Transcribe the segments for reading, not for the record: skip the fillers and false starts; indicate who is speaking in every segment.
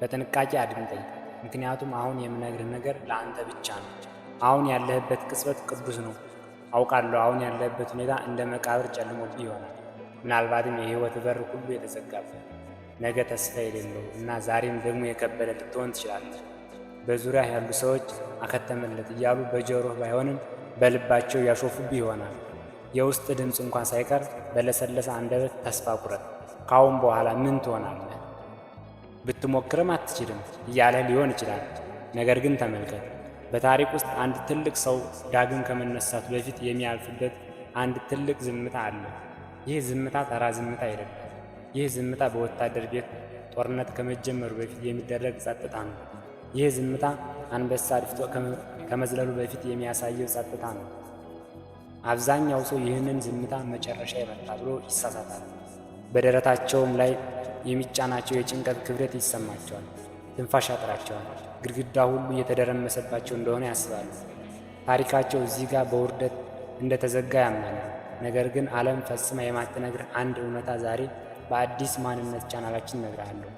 Speaker 1: በጥንቃቄ አድምጠኝ፣ ምክንያቱም አሁን የምነግርህ ነገር ለአንተ ብቻ ነው። አሁን ያለህበት ቅጽበት ቅዱስ ነው። አውቃለሁ አሁን ያለህበት ሁኔታ እንደ መቃብር ጨልሞብህ ይሆናል። ምናልባትም የሕይወት በር ሁሉ የተዘጋበት፣ ነገ ተስፋ የሌለው እና ዛሬም ደግሞ የከበደ ልትሆን ትችላለህ። በዙሪያ ያሉ ሰዎች አከተመለት እያሉ በጆሮህ ባይሆንም በልባቸው ያሾፉብህ ይሆናል። የውስጥ ድምፅ እንኳን ሳይቀር በለሰለሰ አንደበት ተስፋ ቁረጥ፣ ካሁን በኋላ ምን ትሆናለህ? ብትሞክርም አትችልም እያለህ ሊሆን ይችላል። ነገር ግን ተመልከት፣ በታሪክ ውስጥ አንድ ትልቅ ሰው ዳግም ከመነሳቱ በፊት የሚያልፍበት አንድ ትልቅ ዝምታ አለ። ይህ ዝምታ ተራ ዝምታ አይደለም። ይህ ዝምታ በወታደር ቤት ጦርነት ከመጀመሩ በፊት የሚደረግ ጸጥታ ነው። ይህ ዝምታ አንበሳ አድፍጦ ከመዝለሉ በፊት የሚያሳየው ጸጥታ ነው። አብዛኛው ሰው ይህንን ዝምታ መጨረሻ ይመጣ ብሎ ይሳሳታል። በደረታቸውም ላይ የሚጫናቸው የጭንቀት ክብደት ይሰማቸዋል። ትንፋሽ ያጥራቸዋል። ግድግዳ ሁሉ እየተደረመሰባቸው እንደሆነ ያስባሉ። ታሪካቸው እዚህ ጋር በውርደት እንደተዘጋ ያምናሉ። ነገር ግን ዓለም ፈጽማ የማትነግርህ አንድ እውነታ ዛሬ በአዲስ ማንነት ቻናላችን እነግርሃለሁ።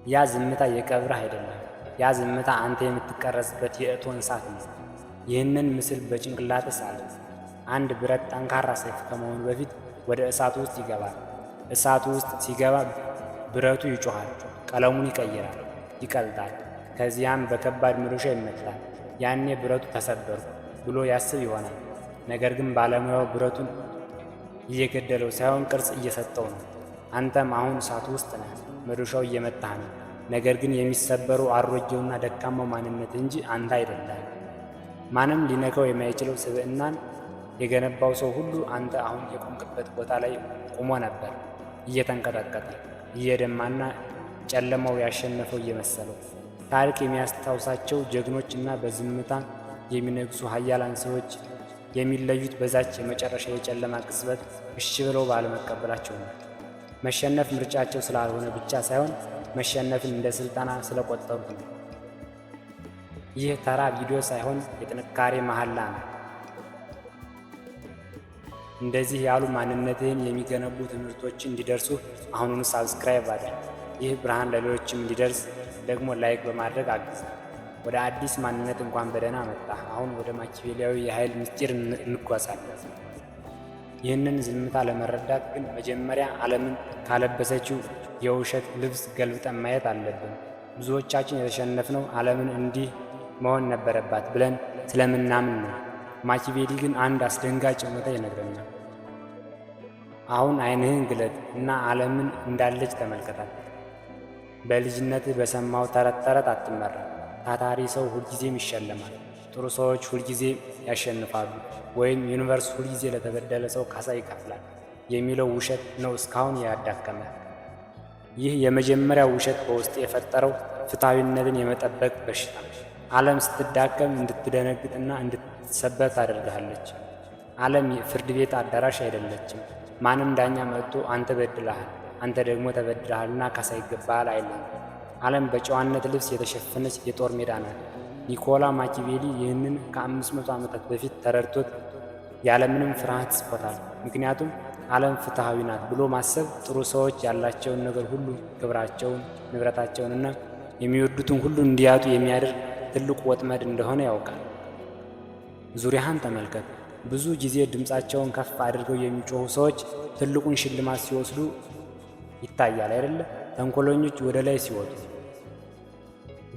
Speaker 1: ያ ዝምታ የቀብርህ አይደለም። ያ ዝምታ አንተ የምትቀረጽበት የእቶን እሳት ነው። ይህንን ምስል በጭንቅላትህ ሳል። አንድ ብረት ጠንካራ ሰይፍ ከመሆኑ በፊት ወደ እሳቱ ውስጥ ይገባል። እሳቱ ውስጥ ሲገባ ብረቱ ይጮኻል፣ ቀለሙን ይቀይራል፣ ይቀልጣል። ከዚያም በከባድ መዶሻ ይመታል። ያኔ ብረቱ ተሰበርኩ ብሎ ያስብ ይሆናል። ነገር ግን ባለሙያው ብረቱን እየገደለው ሳይሆን ቅርጽ እየሰጠው ነው። አንተም አሁን እሳቱ ውስጥ ነህ። መዶሻው እየመታህ ነው። ነገር ግን የሚሰበረው አሮጌውና ደካማው ማንነት እንጂ አንተ አይደለም። ማንም ሊነካው የማይችለው ስብዕናን የገነባው ሰው ሁሉ አንተ አሁን የቆምክበት ቦታ ላይ ቆሞ ነበር፣ እየተንቀጠቀጠ እየደማና ጨለማው ያሸነፈው እየመሰለው። ታሪክ የሚያስታውሳቸው ጀግኖች እና በዝምታ የሚነግሱ ኃያላን ሰዎች የሚለዩት በዛች የመጨረሻ የጨለማ ቅጽበት እሺ ብለው ባለመቀበላቸው ነው። መሸነፍ ምርጫቸው ስላልሆነ ብቻ ሳይሆን መሸነፍን እንደ ስልጠና ስለቆጠሩት ነው። ይህ ተራ ቪዲዮ ሳይሆን የጥንካሬ መሐላ ነው። እንደዚህ ያሉ ማንነትህን የሚገነቡ ትምህርቶች እንዲደርሱ አሁኑኑ ሳብስክራይብ አድርግ። ይህ ብርሃን ለሌሎችም እንዲደርስ ደግሞ ላይክ በማድረግ አግዝ። ወደ አዲስ ማንነት እንኳን በደህና መጣህ። አሁን ወደ ማኪያቬሊያዊ የኃይል ምስጢር እንጓዛለን። ይህንን ዝምታ ለመረዳት ግን መጀመሪያ ዓለምን ካለበሰችው የውሸት ልብስ ገልብጠን ማየት አለብን። ብዙዎቻችን የተሸነፍነው ዓለምን እንዲህ መሆን ነበረባት ብለን ስለምናምን ነው። ማኪያቬሊ ግን አንድ አስደንጋጭ እውነታ ይነግረናል። አሁን ዓይንህን ግለጥ እና ዓለምን እንዳለች ተመልከታት። በልጅነትህ በሰማው ተረት አትመራ። ታታሪ ሰው ሁልጊዜም ይሸለማል፣ ጥሩ ሰዎች ሁልጊዜ ያሸንፋሉ፣ ወይም ዩኒቨርስ ሁልጊዜ ለተበደለ ሰው ካሳ ይከፍላል የሚለው ውሸት ነው እስካሁን ያዳከመ። ይህ የመጀመሪያው ውሸት በውስጥ የፈጠረው ፍትሐዊነትን የመጠበቅ በሽታ። ዓለም ስትዳከም እንድትደነግጥና እንድትሰበር ታደርግሃለች። ዓለም ፍርድ ቤት አዳራሽ አይደለችም። ማንም ዳኛ መጥቶ አንተ በድለሃል፣ አንተ ደግሞ ተበድለሃልና ካሳ ይገባሃል አይልም። ዓለም በጨዋነት ልብስ የተሸፈነች የጦር ሜዳ ናት። ኒኮላ ማኪያቬሊ ይህንን ከ500 ዓመታት በፊት ተረድቶት ያለምንም ፍርሃት ጽፎታል። ምክንያቱም ዓለም ፍትሐዊ ናት ብሎ ማሰብ ጥሩ ሰዎች ያላቸውን ነገር ሁሉ፣ ክብራቸውን፣ ንብረታቸውንና የሚወዱትን ሁሉ እንዲያጡ የሚያደርግ ትልቁ ወጥመድ እንደሆነ ያውቃል። ዙሪያህን ተመልከት። ብዙ ጊዜ ድምፃቸውን ከፍ አድርገው የሚጮኹ ሰዎች ትልቁን ሽልማት ሲወስዱ ይታያል አይደለ? ተንኮለኞች ወደ ላይ ሲወጡ፣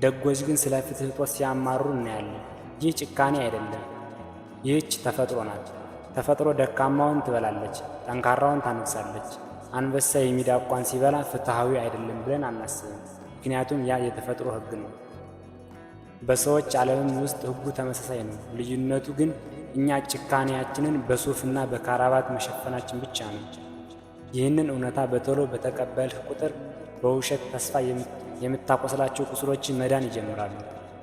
Speaker 1: ደጎች ግን ስለ ፍትህ እጦት ሲያማሩ እናያለን። ይህ ጭካኔ አይደለም፣ ይህች ተፈጥሮ ናት። ተፈጥሮ ደካማውን ትበላለች፣ ጠንካራውን ታነግሳለች። አንበሳ የሚዳቋን ሲበላ ፍትሐዊ አይደለም ብለን አናስብም፣ ምክንያቱም ያ የተፈጥሮ ሕግ ነው። በሰዎች ዓለምም ውስጥ ሕጉ ተመሳሳይ ነው። ልዩነቱ ግን እኛ ጭካኔያችንን በሱፍና በካራባት መሸፈናችን ብቻ ነው። ይህንን እውነታ በቶሎ በተቀበልህ ቁጥር በውሸት ተስፋ የምታቆስላቸው ቁስሎችን መዳን ይጀምራሉ።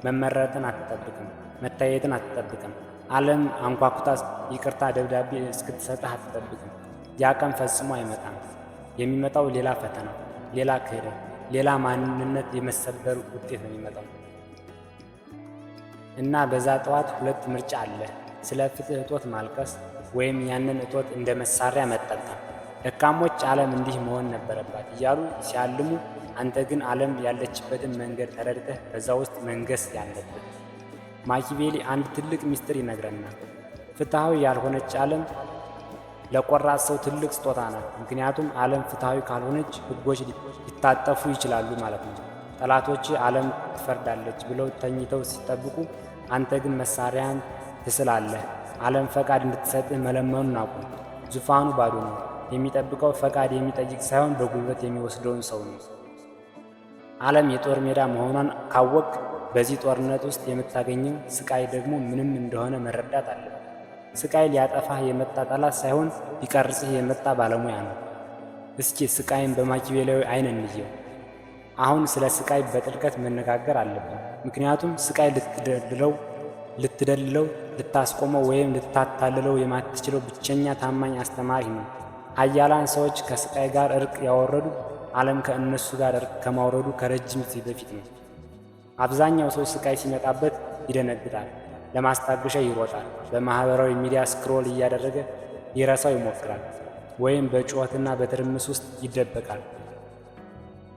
Speaker 1: መመረጥን አትጠብቅም፣ መታየትን አትጠብቅም። ዓለም አንኳኩታ ይቅርታ ደብዳቤ እስክትሰጥህ አትጠብቅም። ያ ቀን ፈጽሞ አይመጣም። የሚመጣው ሌላ ፈተና፣ ሌላ ክህደት፣ ሌላ ማንነት የመሰበር ውጤት ነው የሚመጣው። እና በዛ ጠዋት ሁለት ምርጫ አለ። ስለ ፍትህ እጦት ማልቀስ ወይም ያንን እጦት እንደ መሳሪያ መጠቀም። ደካሞች ዓለም እንዲህ መሆን ነበረባት እያሉ ሲያልሙ፣ አንተ ግን ዓለም ያለችበትን መንገድ ተረድተህ በዛ ውስጥ መንገስ ያለበት። ማኪያቬሊ አንድ ትልቅ ምስጢር ይነግረናል። ፍትሐዊ ያልሆነች ዓለም ለቆራጥ ሰው ትልቅ ስጦታ ናት። ምክንያቱም ዓለም ፍትሐዊ ካልሆነች ሕጎች ሊታጠፉ ይችላሉ ማለት ነው። ጠላቶች ዓለም ትፈርዳለች ብለው ተኝተው ሲጠብቁ፣ አንተ ግን መሳሪያን ትስላለህ። ዓለም ፈቃድ እንድትሰጥህ መለመኑን አቁም። ዙፋኑ ባዶ ነው። የሚጠብቀው ፈቃድ የሚጠይቅ ሳይሆን በጉልበት የሚወስደውን ሰው ነው። ዓለም የጦር ሜዳ መሆኗን ካወቅ በዚህ ጦርነት ውስጥ የምታገኘው ስቃይ ደግሞ ምንም እንደሆነ መረዳት አለብህ። ስቃይ ሊያጠፋህ የመጣ ጠላት ሳይሆን ሊቀርጽህ የመጣ ባለሙያ ነው። እስኪ ስቃይን በማኪያቬሊያዊ ዓይን እንየው። አሁን ስለ ስቃይ በጥልቀት መነጋገር አለብን። ምክንያቱም ስቃይ ልትደልለው፣ ልታስቆመው ወይም ልታታልለው የማትችለው ብቸኛ ታማኝ አስተማሪ ነው። ኃያላን ሰዎች ከስቃይ ጋር እርቅ ያወረዱ ዓለም ከእነሱ ጋር እርቅ ከማውረዱ ከረጅም ጊዜ በፊት ነው። አብዛኛው ሰው ስቃይ ሲመጣበት ይደነግጣል፣ ለማስታገሻ ይሮጣል፣ በማኅበራዊ ሚዲያ ስክሮል እያደረገ ሊረሳው ይሞክራል፣ ወይም በጩኸትና በትርምስ ውስጥ ይደበቃል።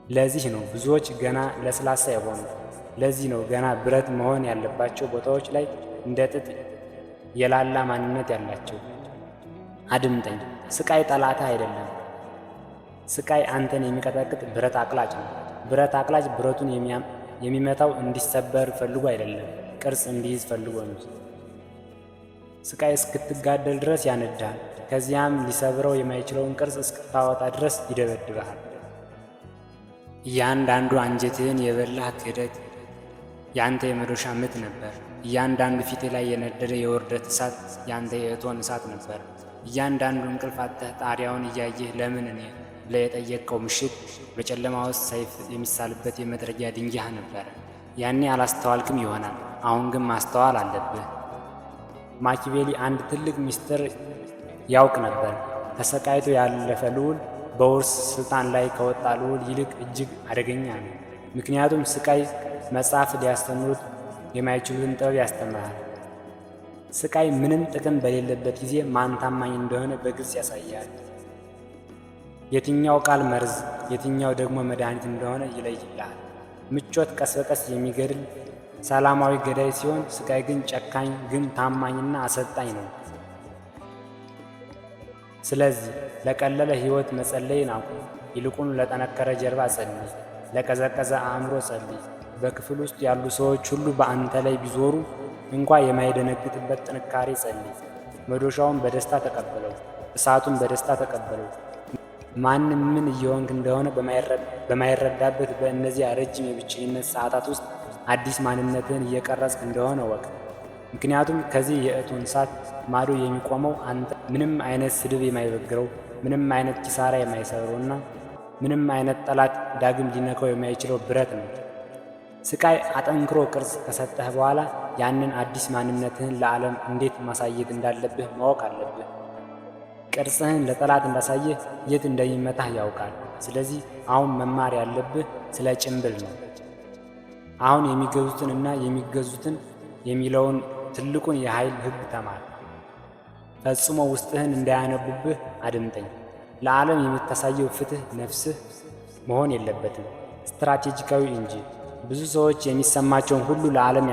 Speaker 1: ለዚህ ነው ብዙዎች ገና ለስላሳ የሆኑ። ለዚህ ነው ገና ብረት መሆን ያለባቸው ቦታዎች ላይ እንደ ጥጥ የላላ ማንነት ያላቸው። አድምጠኝ፣ ስቃይ ጠላትህ አይደለም። ስቃይ አንተን የሚቀጠቅጥ ብረት አቅላጭ ነው። ብረት አቅላጭ ብረቱን የሚመታው እንዲሰበር ፈልጎ አይደለም፣ ቅርጽ እንዲይዝ ፈልጎ እንጂ። ስቃይ እስክትጋደል ድረስ ያነድሃል። ከዚያም ሊሰብረው የማይችለውን ቅርጽ እስክታወጣ ድረስ ይደበድብሃል። እያንዳንዱ አንጀትህን የበላህ ክህደት ያንተ የመዶሻ ምት ነበር። እያንዳንዱ ፊት ላይ የነደደ የውርደት እሳት ያንተ የእቶን እሳት ነበር። እያንዳንዱ እንቅልፍ አጥተህ ጣሪያውን እያየህ ለምን እኔ ብለህ የጠየቅከው ምሽት በጨለማ ውስጥ ሰይፍ የሚሳልበት የመጥረጊያ ድንጋይ ነበረ። ያኔ አላስተዋልክም ይሆናል፣ አሁን ግን ማስተዋል አለብህ። ማኪያቬሊ አንድ ትልቅ ምስጢር ያውቅ ነበር። ተሰቃይቶ ያለፈ ልዑል በውርስ ስልጣን ላይ ከወጣ ልዑል ይልቅ እጅግ አደገኛ ነው። ምክንያቱም ስቃይ መጽሐፍ ሊያስተምሩት የማይችሉትን ጥበብ ያስተምራል። ስቃይ ምንም ጥቅም በሌለበት ጊዜ ማን ታማኝ እንደሆነ በግልጽ ያሳያል። የትኛው ቃል መርዝ፣ የትኛው ደግሞ መድኃኒት እንደሆነ ይለይልሃል። ምቾት ቀስ በቀስ የሚገድል ሰላማዊ ገዳይ ሲሆን፣ ስቃይ ግን ጨካኝ ግን ታማኝና አሰልጣኝ ነው። ስለዚህ ለቀለለ ሕይወት መጸለይን አቁም። ይልቁን ለጠነከረ ጀርባ ጸልይ፣ ለቀዘቀዘ አእምሮ ጸልይ። በክፍል ውስጥ ያሉ ሰዎች ሁሉ በአንተ ላይ ቢዞሩ እንኳ የማይደነግጥበት ጥንካሬ ጸልይ። መዶሻውን በደስታ ተቀበለው፣ እሳቱን በደስታ ተቀበለው። ማንም ምን እየሆንክ እንደሆነ በማይረዳበት በእነዚያ ረጅም የብቸኝነት ሰዓታት ውስጥ አዲስ ማንነትህን እየቀረጽክ እንደሆነ ወቅ። ምክንያቱም ከዚህ የእቶን እሳት ማዶ የሚቆመው አንተ ምንም አይነት ስድብ የማይበግረው፣ ምንም አይነት ኪሳራ የማይሰብረውና ምንም አይነት ጠላት ዳግም ሊነካው የማይችለው ብረት ነው። ስቃይ አጠንክሮ ቅርጽ ከሰጠህ በኋላ ያንን አዲስ ማንነትህን ለዓለም እንዴት ማሳየት እንዳለብህ ማወቅ አለብህ። ቅርጽህን ለጠላት እንዳሳየህ የት እንደሚመታህ ያውቃል። ስለዚህ አሁን መማር ያለብህ ስለ ጭንብል ነው። አሁን የሚገዙትን እና የሚገዙትን የሚለውን ትልቁን የኃይል ሕግ ተማር። ፈጽሞ ውስጥህን እንዳያነቡብህ አድምጠኝ። ለዓለም የምታሳየው ፍትህ ነፍስህ መሆን የለበትም፣ ስትራቴጂካዊ እንጂ። ብዙ ሰዎች የሚሰማቸውን ሁሉ ለዓለም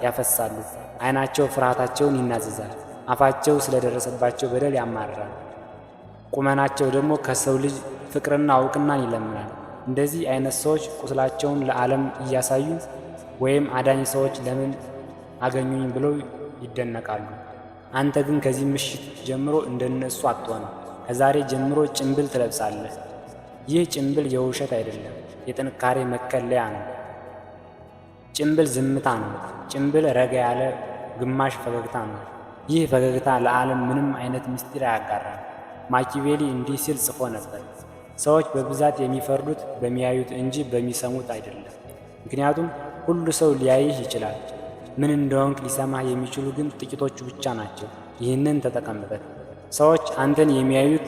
Speaker 1: ያፈሳሉ። ዓይናቸው ፍርሃታቸውን ይናዘዛል፣ አፋቸው ስለደረሰባቸው በደል ያማርራል፣ ቁመናቸው ደግሞ ከሰው ልጅ ፍቅርና እውቅናን ይለምናል። እንደዚህ አይነት ሰዎች ቁስላቸውን ለዓለም እያሳዩ ወይም አዳኝ ሰዎች ለምን አገኙኝ ብለው ይደነቃሉ። አንተ ግን ከዚህ ምሽት ጀምሮ እንደነሱ አትሆንም። ከዛሬ ጀምሮ ጭንብል ትለብሳለህ። ይህ ጭንብል የውሸት አይደለም፣ የጥንካሬ መከለያ ነው። ጭንብል ዝምታ ነው። ጭንብል ረጋ ያለ ግማሽ ፈገግታ ነው። ይህ ፈገግታ ለዓለም ምንም አይነት ምስጢር አያጋራም። ማኪያቬሊ እንዲህ ሲል ጽፎ ነበር፣ ሰዎች በብዛት የሚፈርዱት በሚያዩት እንጂ በሚሰሙት አይደለም። ምክንያቱም ሁሉ ሰው ሊያይህ ይችላል፣ ምን እንደሆንክ ሊሰማህ የሚችሉ ግን ጥቂቶቹ ብቻ ናቸው። ይህንን ተጠቀምበት። ሰዎች አንተን የሚያዩት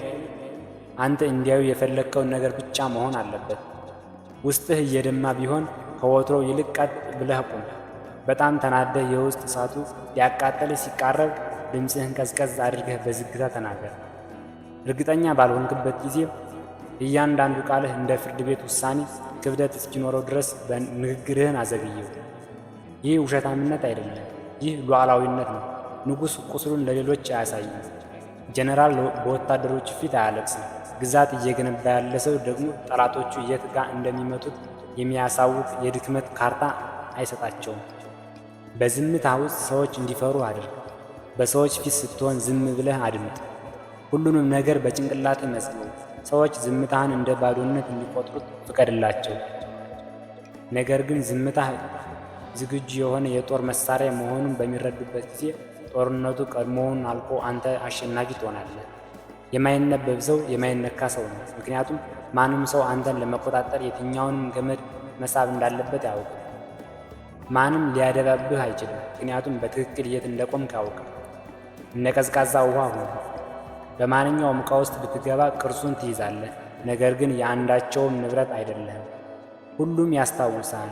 Speaker 1: አንተ እንዲያዩ የፈለግከውን ነገር ብቻ መሆን አለበት። ውስጥህ እየደማ ቢሆን ከወትሮው ይልቅ ቀጥ ብለህ ቁም። በጣም ተናደህ የውስጥ እሳቱ ሊያቃጠልህ ሲቃረብ ድምፅህን ቀዝቀዝ አድርገህ በዝግታ ተናገር። እርግጠኛ ባልሆንክበት ጊዜ እያንዳንዱ ቃልህ እንደ ፍርድ ቤት ውሳኔ ክብደት እስኪኖረው ድረስ ንግግርህን አዘግየው። ይህ ውሸታምነት አይደለም፣ ይህ ሉዓላዊነት ነው። ንጉሥ ቁስሉን ለሌሎች አያሳይም። ጀነራል በወታደሮቹ ፊት አያለቅስም። ግዛት እየገነባ ያለ ሰው ደግሞ ጠላቶቹ የት ጋር እንደሚመቱት የሚያሳውቅ የድክመት ካርታ አይሰጣቸውም። በዝምታ ውስጥ ሰዎች እንዲፈሩ አድርግ። በሰዎች ፊት ስትሆን ዝም ብለህ አድምጥ። ሁሉንም ነገር በጭንቅላት መዝግበው። ሰዎች ዝምታህን እንደ ባዶነት እንዲቆጥሩት ፍቀድላቸው። ነገር ግን ዝምታህ ዝግጁ የሆነ የጦር መሳሪያ መሆኑን በሚረዱበት ጊዜ ጦርነቱ ቀድሞውን አልቆ አንተ አሸናፊ ትሆናለህ። የማይነበብ ሰው የማይነካ ሰው ነው። ምክንያቱም ማንም ሰው አንተን ለመቆጣጠር የትኛውንም ገመድ መሳብ እንዳለበት ያውቅ። ማንም ሊያደባብህ አይችልም፣ ምክንያቱም በትክክል የት እንደቆምክ ያውቅ። እንደ ቀዝቃዛ ውሃ ሁን። በማንኛውም ዕቃ ውስጥ ብትገባ ቅርሱን ትይዛለህ፣ ነገር ግን የአንዳቸውም ንብረት አይደለህም። ሁሉም ያስታውሳል፣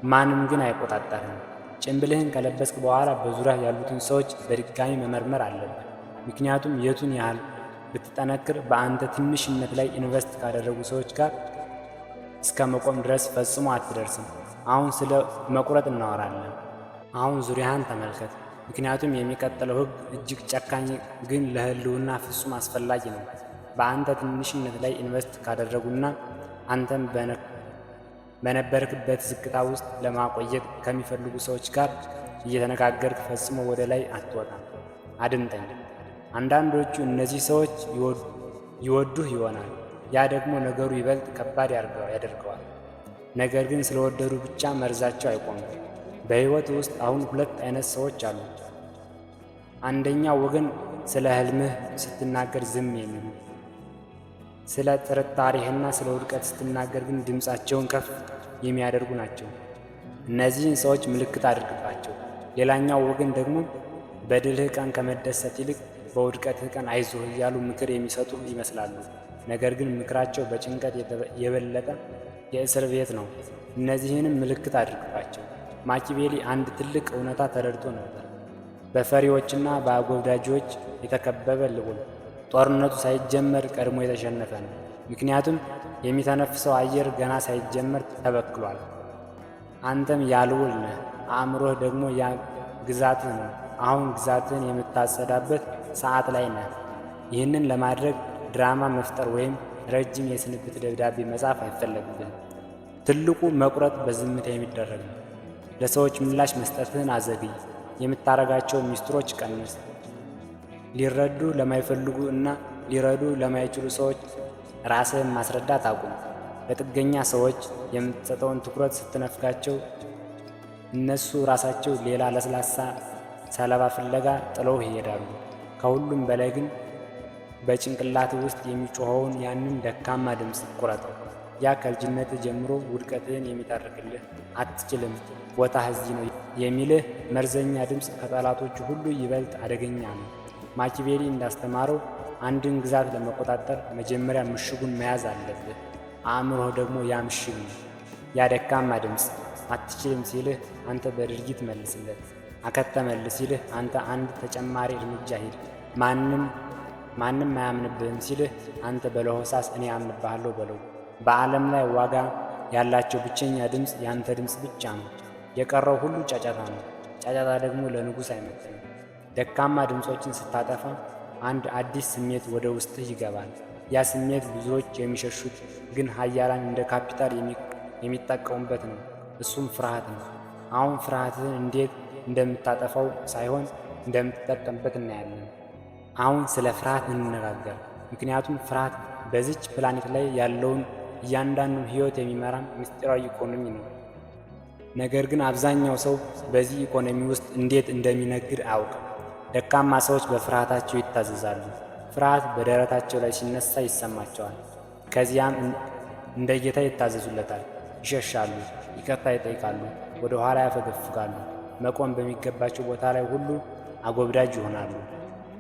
Speaker 1: ማንም ግን አይቆጣጠርም። ጭንብልህን ከለበስክ በኋላ በዙሪያ ያሉትን ሰዎች በድጋሚ መመርመር አለብህ። ምክንያቱም የቱን ያህል ብትጠነክር በአንተ ትንሽነት ላይ ኢንቨስት ካደረጉ ሰዎች ጋር እስከ መቆም ድረስ ፈጽሞ አትደርስም። አሁን ስለ መቁረጥ እናወራለን። አሁን ዙሪያህን ተመልከት፣ ምክንያቱም የሚቀጥለው ሕግ እጅግ ጨካኝ ግን ለሕልውና ፍጹም አስፈላጊ ነው። በአንተ ትንሽነት ላይ ኢንቨስት ካደረጉና አንተም በነበርክበት ዝቅታ ውስጥ ለማቆየት ከሚፈልጉ ሰዎች ጋር እየተነጋገርክ ፈጽሞ ወደ ላይ አትወጣም። አድምጠኝ። አንዳንዶቹ እነዚህ ሰዎች ይወዱህ ይሆናል። ያ ደግሞ ነገሩ ይበልጥ ከባድ ያደርገዋል። ነገር ግን ስለወደዱ ብቻ መርዛቸው አይቆምም። በሕይወት ውስጥ አሁን ሁለት አይነት ሰዎች አሉ። አንደኛው ወገን ስለ ህልምህ ስትናገር ዝም የሚሉ፣ ስለ ጥርጣሬህና ስለ ውድቀት ስትናገር ግን ድምፃቸውን ከፍ የሚያደርጉ ናቸው። እነዚህን ሰዎች ምልክት አድርግባቸው። ሌላኛው ወገን ደግሞ በድልህ ቀን ከመደሰት ይልቅ በውድቀትህ ቀን አይዞህ እያሉ ምክር የሚሰጡ ይመስላሉ። ነገር ግን ምክራቸው በጭንቀት የበለጠ የእስር ቤት ነው። እነዚህንም ምልክት አድርግባቸው። ማኪያቬሊ አንድ ትልቅ እውነታ ተረድቶ ነበር። በፈሪዎችና በአጎብዳጆች የተከበበ ልዑል ጦርነቱ ሳይጀመር ቀድሞ የተሸነፈ ነው። ምክንያቱም የሚተነፍሰው አየር ገና ሳይጀመር ተበክሏል። አንተም ያ ልዑል ነህ። አእምሮህ ደግሞ ያ ግዛትህ ነው። አሁን ግዛትህን የምታጸዳበት ሰዓት ላይ ነህ። ይህንን ለማድረግ ድራማ መፍጠር ወይም ረጅም የስንብት ደብዳቤ መጻፍ አይፈለግብህም። ትልቁ መቁረጥ በዝምታ የሚደረግ ነው። ለሰዎች ምላሽ መስጠትህን አዘግይ። የምታረጋቸውን ሚስጥሮች ቀንስ። ሊረዱ ለማይፈልጉ እና ሊረዱ ለማይችሉ ሰዎች ራስህን ማስረዳት አቁም። ለጥገኛ ሰዎች የምትሰጠውን ትኩረት ስትነፍጋቸው እነሱ ራሳቸው ሌላ ለስላሳ ሰለባ ፍለጋ ጥለው ይሄዳሉ። ከሁሉም በላይ ግን በጭንቅላት ውስጥ የሚጮኸውን ያንን ደካማ ድምፅ ቁረጠው። ያ ከልጅነት ጀምሮ ውድቀትህን የሚጠርቅልህ አትችልም፣ ቦታህ እዚህ ነው የሚልህ መርዘኛ ድምፅ ከጠላቶቹ ሁሉ ይበልጥ አደገኛ ነው። ማኪያቬሊ እንዳስተማረው አንድን ግዛት ለመቆጣጠር መጀመሪያ ምሽጉን መያዝ አለብህ። አእምሮህ ደግሞ ያ ምሽግ ነው። ያ ደካማ ድምፅ አትችልም ሲልህ አንተ በድርጊት መልስለት። አከተመልህ ሲልህ አንተ አንድ ተጨማሪ እርምጃ ሂድ። ማንም አያምንብህም ሲልህ አንተ በለሆሳስ እኔ አምንብሃለሁ በለው። በዓለም ላይ ዋጋ ያላቸው ብቸኛ ድምፅ ያንተ ድምፅ ብቻ ነው። የቀረው ሁሉ ጫጫታ ነው። ጫጫታ ደግሞ ለንጉሥ አይመጥንም። ደካማ ድምፆችን ስታጠፋ አንድ አዲስ ስሜት ወደ ውስጥህ ይገባል። ያ ስሜት ብዙዎች የሚሸሹት ግን ኃያላን እንደ ካፒታል የሚጠቀሙበት ነው። እሱም ፍርሃት ነው። አሁን ፍርሃትህን እንዴት እንደምታጠፋው ሳይሆን እንደምትጠቀምበት እናያለን። አሁን ስለ ፍርሃት እንነጋገር። ምክንያቱም ፍርሃት በዚች ፕላኔት ላይ ያለውን እያንዳንዱን ሕይወት የሚመራ ምስጢራዊ ኢኮኖሚ ነው። ነገር ግን አብዛኛው ሰው በዚህ ኢኮኖሚ ውስጥ እንዴት እንደሚነግድ አያውቅም። ደካማ ሰዎች በፍርሃታቸው ይታዘዛሉ። ፍርሃት በደረታቸው ላይ ሲነሳ ይሰማቸዋል። ከዚያም እንደ ጌታ ይታዘዙለታል። ይሸሻሉ፣ ይቅርታ ይጠይቃሉ፣ ወደ ኋላ ያፈገፍጋሉ። መቆም በሚገባቸው ቦታ ላይ ሁሉ አጎብዳጅ ይሆናሉ።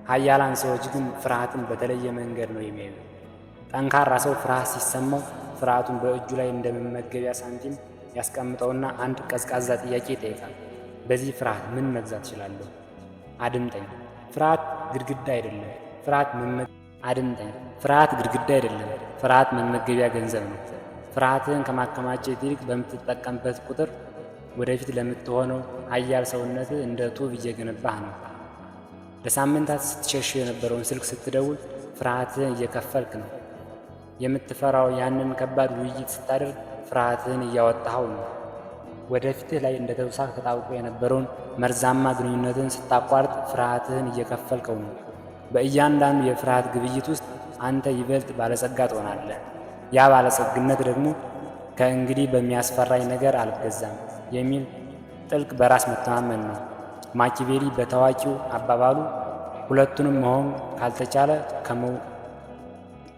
Speaker 1: ኃያላን ሰዎች ግን ፍርሃትን በተለየ መንገድ ነው የሚያዩ። ጠንካራ ሰው ፍርሃት ሲሰማው ፍርሃቱን በእጁ ላይ እንደ መመገቢያ ሳንቲም ያስቀምጠውና አንድ ቀዝቃዛ ጥያቄ ይጠይቃል። በዚህ ፍርሃት ምን መግዛት እችላለሁ? አድምጠኝ። ፍርሃት ግድግዳ አይደለም። ፍርሃት አድምጠኝ። ፍርሃት ግድግዳ አይደለም። ፍርሃት መመገቢያ ገንዘብ ነው። ፍርሃትህን ከማከማቸት ይልቅ በምትጠቀምበት ቁጥር ወደፊት ለምትሆነው ኃያል ሰውነትህ እንደ ጡብ እየገነባህ ነው። ለሳምንታት ስትሸሸው የነበረውን ስልክ ስትደውል ፍርሃትህን እየከፈልክ ነው። የምትፈራው ያንን ከባድ ውይይት ስታደርግ ፍርሃትህን እያወጣኸው ነው። ወደፊትህ ላይ እንደ ተውሳክ ተጣብቆ የነበረውን መርዛማ ግንኙነትን ስታቋርጥ ፍርሃትህን እየከፈልከው ነው። በእያንዳንዱ የፍርሃት ግብይት ውስጥ አንተ ይበልጥ ባለጸጋ ትሆናለህ። ያ ባለጸግነት ደግሞ ከእንግዲህ በሚያስፈራኝ ነገር አልገዛም የሚል ጥልቅ በራስ መተማመን ነው። ማኪያቬሊ በታዋቂው አባባሉ ሁለቱንም መሆን ካልተቻለ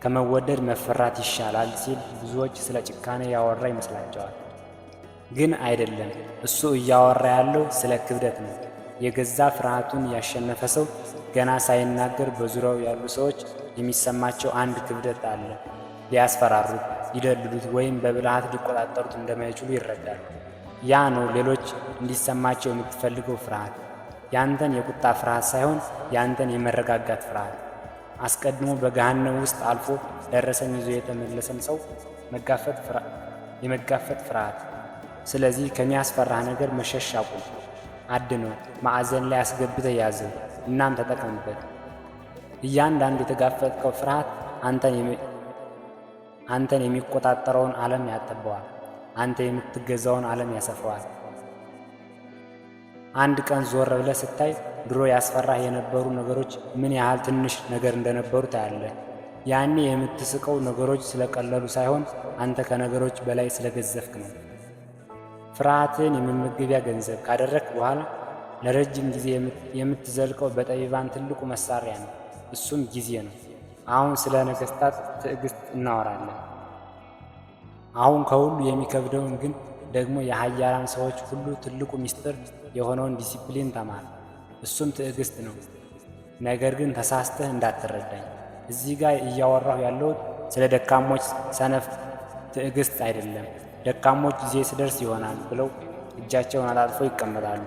Speaker 1: ከመወደድ መፈራት ይሻላል ሲል ብዙዎች ስለ ጭካኔ ያወራ ይመስላቸዋል። ግን አይደለም። እሱ እያወራ ያለው ስለ ክብደት ነው። የገዛ ፍርሃቱን ያሸነፈ ሰው ገና ሳይናገር በዙሪያው ያሉ ሰዎች የሚሰማቸው አንድ ክብደት አለ። ሊያስፈራሩት፣ ሊደልሉት ወይም በብልሃት ሊቆጣጠሩት እንደማይችሉ ይረዳሉ። ያ ነው ሌሎች እንዲሰማቸው የምትፈልገው ፍርሃት። ያንተን የቁጣ ፍርሃት ሳይሆን ያንተን የመረጋጋት ፍርሃት። አስቀድሞ በገሃነም ውስጥ አልፎ ደረሰኝ ይዞ የተመለሰን ሰው የመጋፈጥ ፍርሃት። ስለዚህ ከሚያስፈራህ ነገር መሸሽ አቁም። አድነው፣ ማዕዘን ላይ አስገብተህ ያዘው፣ እናም ተጠቀምበት። እያንዳንዱ የተጋፈጥከው ፍርሃት አንተን የሚቆጣጠረውን ዓለም ያጠበዋል። አንተ የምትገዛውን ዓለም ያሰፋዋል። አንድ ቀን ዞር ብለህ ስታይ ድሮ ያስፈራህ የነበሩ ነገሮች ምን ያህል ትንሽ ነገር እንደነበሩ ታያለህ። ያኔ የምትስቀው ነገሮች ስለቀለሉ ሳይሆን አንተ ከነገሮች በላይ ስለገዘፍክ ነው። ፍርሃትን የመመገቢያ ገንዘብ ካደረግክ በኋላ ለረጅም ጊዜ የምትዘልቀው በጠቢባን ትልቁ መሳሪያ ነው። እሱም ጊዜ ነው። አሁን ስለ ነገሥታት ትዕግሥት እናወራለን። አሁን ከሁሉ የሚከብደውን ግን ደግሞ የኃያላን ሰዎች ሁሉ ትልቁ ምስጢር የሆነውን ዲሲፕሊን ተማር። እሱም ትዕግሥት ነው። ነገር ግን ተሳስተህ እንዳትረዳኝ። እዚህ ጋር እያወራሁ ያለሁት ስለ ደካሞች ሰነፍ ትዕግሥት አይደለም። ደካሞች ጊዜ ሲደርስ ይሆናል ብለው እጃቸውን አጣጥፈው ይቀመጣሉ።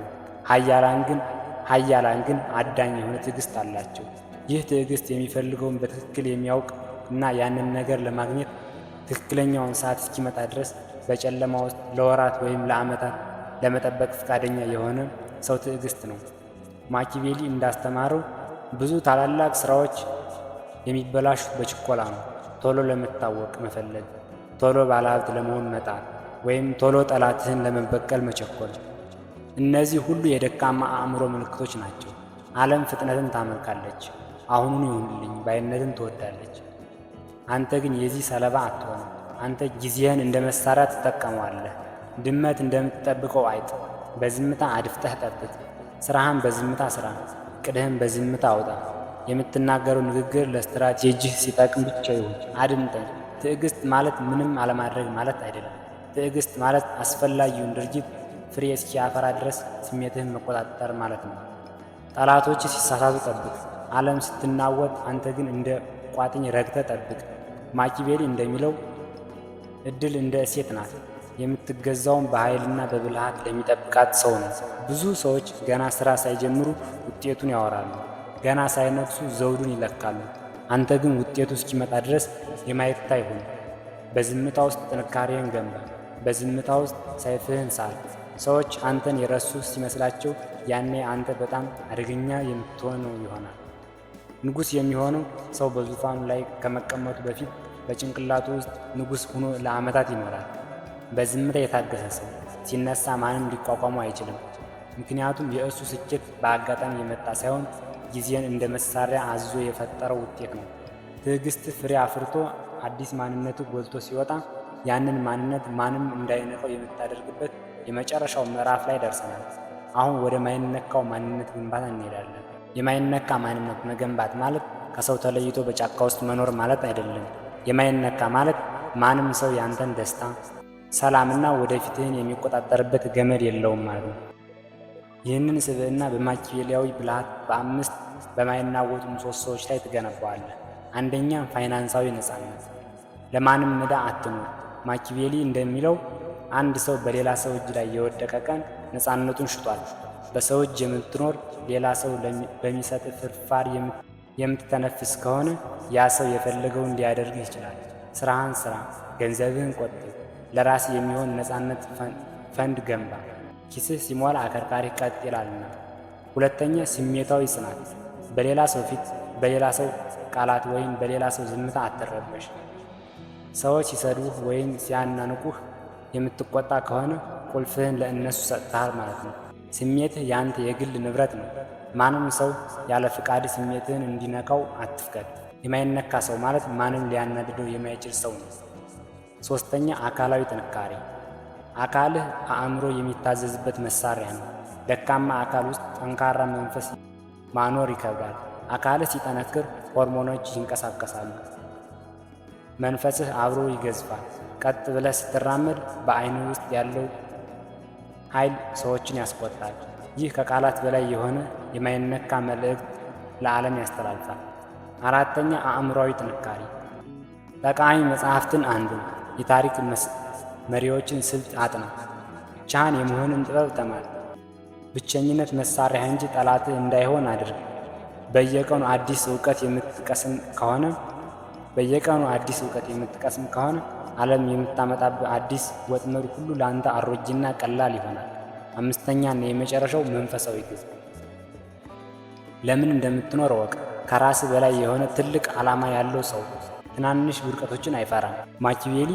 Speaker 1: ኃያላን ግን አዳኝ የሆነ ትዕግሥት አላቸው። ይህ ትዕግሥት የሚፈልገውን በትክክል የሚያውቅ እና ያንን ነገር ለማግኘት ትክክለኛውን ሰዓት እስኪመጣ ድረስ በጨለማ ውስጥ ለወራት ወይም ለዓመታት ለመጠበቅ ፈቃደኛ የሆነ ሰው ትዕግሥት ነው። ማኪያቬሊ እንዳስተማረው ብዙ ታላላቅ ሥራዎች የሚበላሹት በችኮላ ነው። ቶሎ ለመታወቅ መፈለግ፣ ቶሎ ባለሀብት ለመሆን መጣር፣ ወይም ቶሎ ጠላትህን ለመበቀል መቸኮል። እነዚህ ሁሉ የደካማ አእምሮ ምልክቶች ናቸው። ዓለም ፍጥነትን ታመልካለች፣ አሁኑን ይሁንልኝ ባይነትን ትወዳለች። አንተ ግን የዚህ ሰለባ አትሆንም። አንተ ጊዜህን እንደ መሳሪያ ትጠቀመዋለህ። ድመት እንደምትጠብቀው አይጥ በዝምታ አድፍጠህ ጠብቅ። ሥራህን በዝምታ ሥራ፣ ዕቅድህን በዝምታ አውጣ። የምትናገረው ንግግር ለስትራቴጂህ ሲጠቅም ብቻ ይሁን። አድምጠኝ። ትዕግሥት ማለት ምንም አለማድረግ ማለት አይደለም። ትዕግሥት ማለት አስፈላጊውን ድርጊት ፍሬ እስኪያፈራ ድረስ ስሜትህን መቆጣጠር ማለት ነው። ጠላቶች ሲሳሳቱ ጠብቅ። ዓለም ስትናወጥ አንተ ግን እንደ ቋጥኝ ረግተህ ጠብቅ። ማኪያቬሊ እንደሚለው ዕድል እንደ እሴት ናት። የምትገዛውን በኃይልና በብልሃት ለሚጠብቃት ሰው ነው። ብዙ ሰዎች ገና ሥራ ሳይጀምሩ ውጤቱን ያወራሉ። ገና ሳይነግሱ ዘውዱን ይለካሉ። አንተ ግን ውጤቱ እስኪመጣ ድረስ የማይታ ይሁን። በዝምታ ውስጥ ጥንካሬን ገንባ። በዝምታ ውስጥ ሰይፍህን ሳል። ሰዎች አንተን የረሱ ሲመስላቸው ያኔ አንተ በጣም አደገኛ የምትሆነው ይሆናል። ንጉሥ የሚሆነው ሰው በዙፋኑ ላይ ከመቀመጡ በፊት በጭንቅላቱ ውስጥ ንጉሥ ሆኖ ለዓመታት ይኖራል። በዝምታ የታገሰ ሰው ሲነሳ ማንም ሊቋቋመው አይችልም። ምክንያቱም የእሱ ስኬት በአጋጣሚ የመጣ ሳይሆን ጊዜን እንደ መሳሪያ አዝዞ የፈጠረው ውጤት ነው። ትዕግሥት ፍሬ አፍርቶ አዲስ ማንነቱ ጎልቶ ሲወጣ ያንን ማንነት ማንም እንዳይነቀው የምታደርግበት የመጨረሻው ምዕራፍ ላይ ደርሰናል። አሁን ወደ ማይነካው ማንነት ግንባታ እንሄዳለን። የማይነካ ማንነት መገንባት ማለት ከሰው ተለይቶ በጫካ ውስጥ መኖር ማለት አይደለም። የማይነካ ማለት ማንም ሰው ያንተን ደስታ፣ ሰላምና ወደፊትህን የሚቆጣጠርበት ገመድ የለውም ማለት ነው። ይህንን ስብዕና በማኪያቬሊያዊ ብልሃት በአምስት በማይናወጡ ምሰሶዎች ላይ ትገነባዋለህ። አንደኛ፣ ፋይናንሳዊ ነፃነት። ለማንም ዕዳ አትኑር። ማኪያቬሊ እንደሚለው አንድ ሰው በሌላ ሰው እጅ ላይ የወደቀ ቀን ነፃነቱን ሽጧል። በሰው እጅ የምትኖር ሌላ ሰው በሚሰጥ ፍርፋሪ የምትተነፍስ ከሆነ ያ ሰው የፈለገውን ሊያደርግህ ይችላል። ስራህን ስራ፣ ገንዘብህን ቆጥብ፣ ለራስ የሚሆን ነፃነት ፈንድ ገንባ። ኪስህ ሲሞላ አከርካሪህ ቀጥ ይላልና። ሁለተኛ ስሜታዊ ጽናት። በሌላ ሰው ፊት፣ በሌላ ሰው ቃላት ወይም በሌላ ሰው ዝምታ አትረበሽ። ሰዎች ሲሰድቡህ ወይም ሲያናንቁህ የምትቆጣ ከሆነ ቁልፍህን ለእነሱ ሰጥተሃል ማለት ነው። ስሜትህ ያንተ የግል ንብረት ነው። ማንም ሰው ያለ ፍቃድ ስሜትህን እንዲነካው አትፍቀድ። የማይነካ ሰው ማለት ማንም ሊያናድደው የማይችል ሰው ነው። ሶስተኛ አካላዊ ጥንካሬ። አካልህ አእምሮ የሚታዘዝበት መሳሪያ ነው። ደካማ አካል ውስጥ ጠንካራ መንፈስ ማኖር ይከብዳል። አካልህ ሲጠነክር ሆርሞኖች ይንቀሳቀሳሉ፣ መንፈስህ አብሮ ይገዝፋል። ቀጥ ብለህ ስትራመድ በዓይንህ ውስጥ ያለው ኃይል ሰዎችን ያስቆጣል። ይህ ከቃላት በላይ የሆነ የማይነካ መልእክት ለዓለም ያስተላልፋል። አራተኛ አእምሯዊ ጥንካሬ። ጠቃሚ መጽሐፍትን አንብብ። የታሪክ መሪዎችን ስልት አጥና። ብቻህን የመሆንን ጥበብ ተማር። ብቸኝነት መሳሪያ እንጂ ጠላትህ እንዳይሆን አድርግ። በየቀኑ አዲስ እውቀት የምትቀስም ከሆነ ዓለም የምታመጣብህ አዲስ ወጥመድ ሁሉ ለአንተ አሮጅና ቀላል ይሆናል። አምስተኛና የመጨረሻው መንፈሳዊ ግብ። ለምን እንደምትኖር እወቅ። ከራስ በላይ የሆነ ትልቅ ዓላማ ያለው ሰው ትናንሽ ውድቀቶችን አይፈራም። ማኪያቬሊ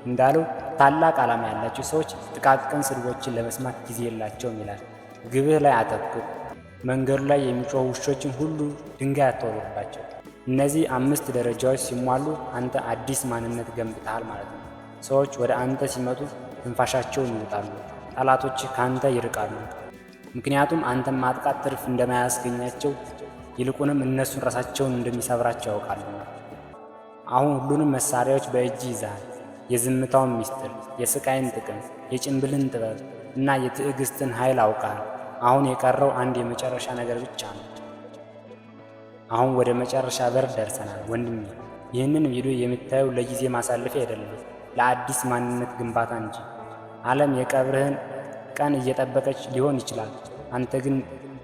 Speaker 1: እንዳለው ታላቅ ዓላማ ያላቸው ሰዎች ጥቃቅን ስድቦችን ለመስማት ጊዜ የላቸውም ይላል። ግብህ ላይ አተኩር። መንገዱ ላይ የሚጮሁ ውሾችን ሁሉ ድንጋይ አትወርውርባቸው። እነዚህ 5 ደረጃዎች ሲሟሉ አንተ አዲስ ማንነት ገንብተሃል ማለት ነው። ሰዎች ወደ አንተ ሲመጡ ትንፋሻቸውን ይውጣሉ፣ ጠላቶች ካንተ ይርቃሉ። ምክንያቱም አንተን ማጥቃት ትርፍ እንደማያስገኛቸው ይልቁንም እነሱን ራሳቸውን እንደሚሰብራቸው ያውቃሉ። አሁን ሁሉንም መሳሪያዎች በእጅ ይዘሃል። የዝምታውን ምስጢር፣ የስቃይን ጥቅም፣ የጭንብልን ጥበብ እና የትዕግስትን ኃይል አውቃል። አሁን የቀረው አንድ የመጨረሻ ነገር ብቻ ነው። አሁን ወደ መጨረሻ በር ደርሰናል ወንድሜ። ይህንን ቪዲዮ የምታየው ለጊዜ ማሳለፊያ አይደለም፣ ለአዲስ ማንነት ግንባታ እንጂ። ዓለም የቀብርህን ቀን እየጠበቀች ሊሆን ይችላል። አንተ ግን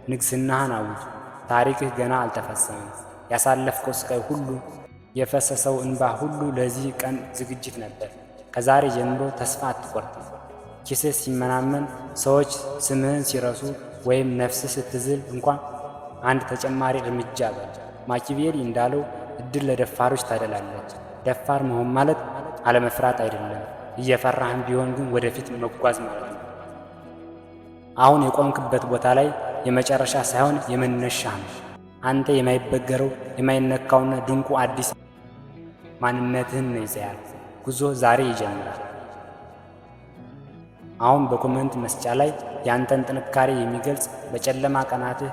Speaker 1: ንግስናህን አውጅ። ታሪክህ ገና አልተፈጸመም። ያሳለፍከው ስቃይ ሁሉ፣ የፈሰሰው እንባ ሁሉ ለዚህ ቀን ዝግጅት ነበር። ከዛሬ ጀምሮ ተስፋ አትቆርጥ። ኪስህ ሲመናመን፣ ሰዎች ስምህን ሲረሱ ወይም ነፍስህ ስትዝል እንኳን አንድ ተጨማሪ እርምጃ በል። ማኪያቬሊ እንዳለው እድል ለደፋሮች ታደላለች። ደፋር መሆን ማለት አለመፍራት አይደለም፣ እየፈራህም ቢሆን ግን ወደፊት መጓዝ ማለት ነው። አሁን የቆምክበት ቦታ ላይ የመጨረሻ ሳይሆን የመነሻ ነው። አንተ የማይበገረው የማይነካውና ድንቁ አዲስ ማንነትህን ነው ይዘሃል። ጉዞ ዛሬ ይጀምራል። አሁን በኮመንት መስጫ ላይ ያንተን ጥንካሬ የሚገልጽ በጨለማ ቀናትህ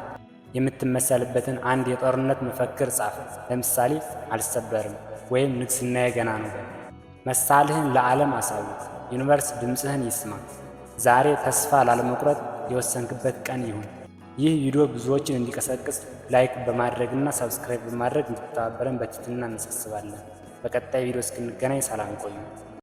Speaker 1: የምትመሰልበትን አንድ የጦርነት መፈክር ጻፍ። ለምሳሌ አልሰበርም ወይም ንግስናዬ ገና ነው። መሳልህን ለዓለም አሳውቅ። ዩኒቨርስ ድምፅህን ይስማ። ዛሬ ተስፋ ላለመቁረጥ የወሰንክበት ቀን ይሁን። ይህ ቪዲዮ ብዙዎችን እንዲቀሰቅስ ላይክ በማድረግና ሰብስክራይብ በማድረግ እንድትተባበረን በትህትና እናሳስባለን። በቀጣይ ቪዲዮ እስክንገናኝ ሰላም ቆዩ።